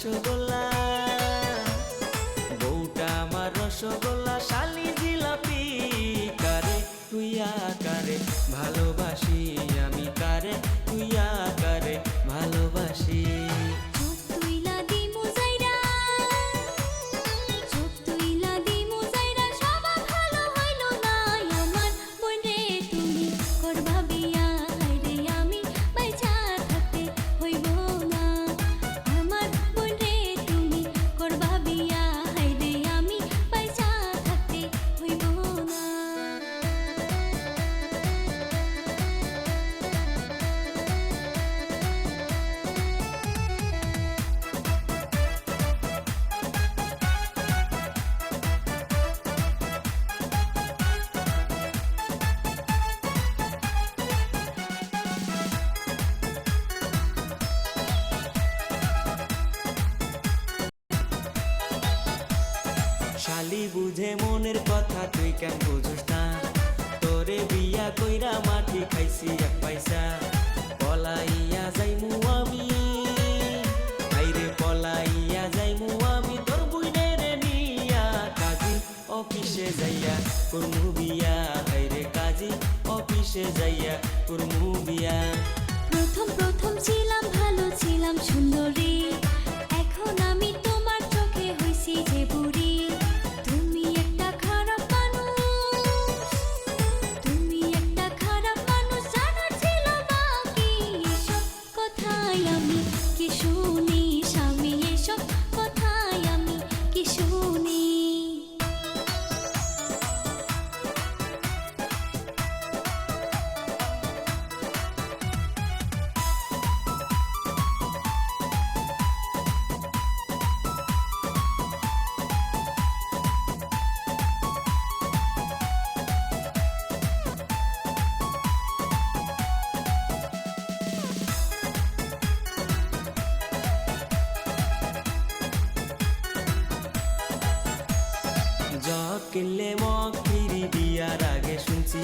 রসগোল্লা, বউটা আমার রসগোল্লা, শালি জিলাপি। কারে তুইয়া কারে ভালোবাসি আমি, কারে তুইয়া কারে ভালোবাসি। শালি বুঝে মনের কথা তুই কেন বুঝোস না, তোরে বিয়া কইরা মাটি খাইছি এক পয়সা। পলাইয়া যাইমু আমি, আইরে পলাইয়া যাইমু আমি তোর বুইনের নিয়া। কাজী অফিসে যাইয়া করমু বিয়া, আইরে কাজী অফিসে যাইয়া করমু বিয়া। প্রথম প্রথম ছিলাম ভালো, ছিলাম সুন্দরী, এখন আমি তোমার চোখে হইছি যে বুড়ি। তুমি একটা খারাপ মানুষ, তুমি একটা খারাপ মানুষ, জানা ছিল বাকি। এসব কথাই আমি কি শুনি স্বামী, এসব কথাই আমি কি শুনি। জগ কিনলে মগ ফিরি বিয়ার আগে শুনছি,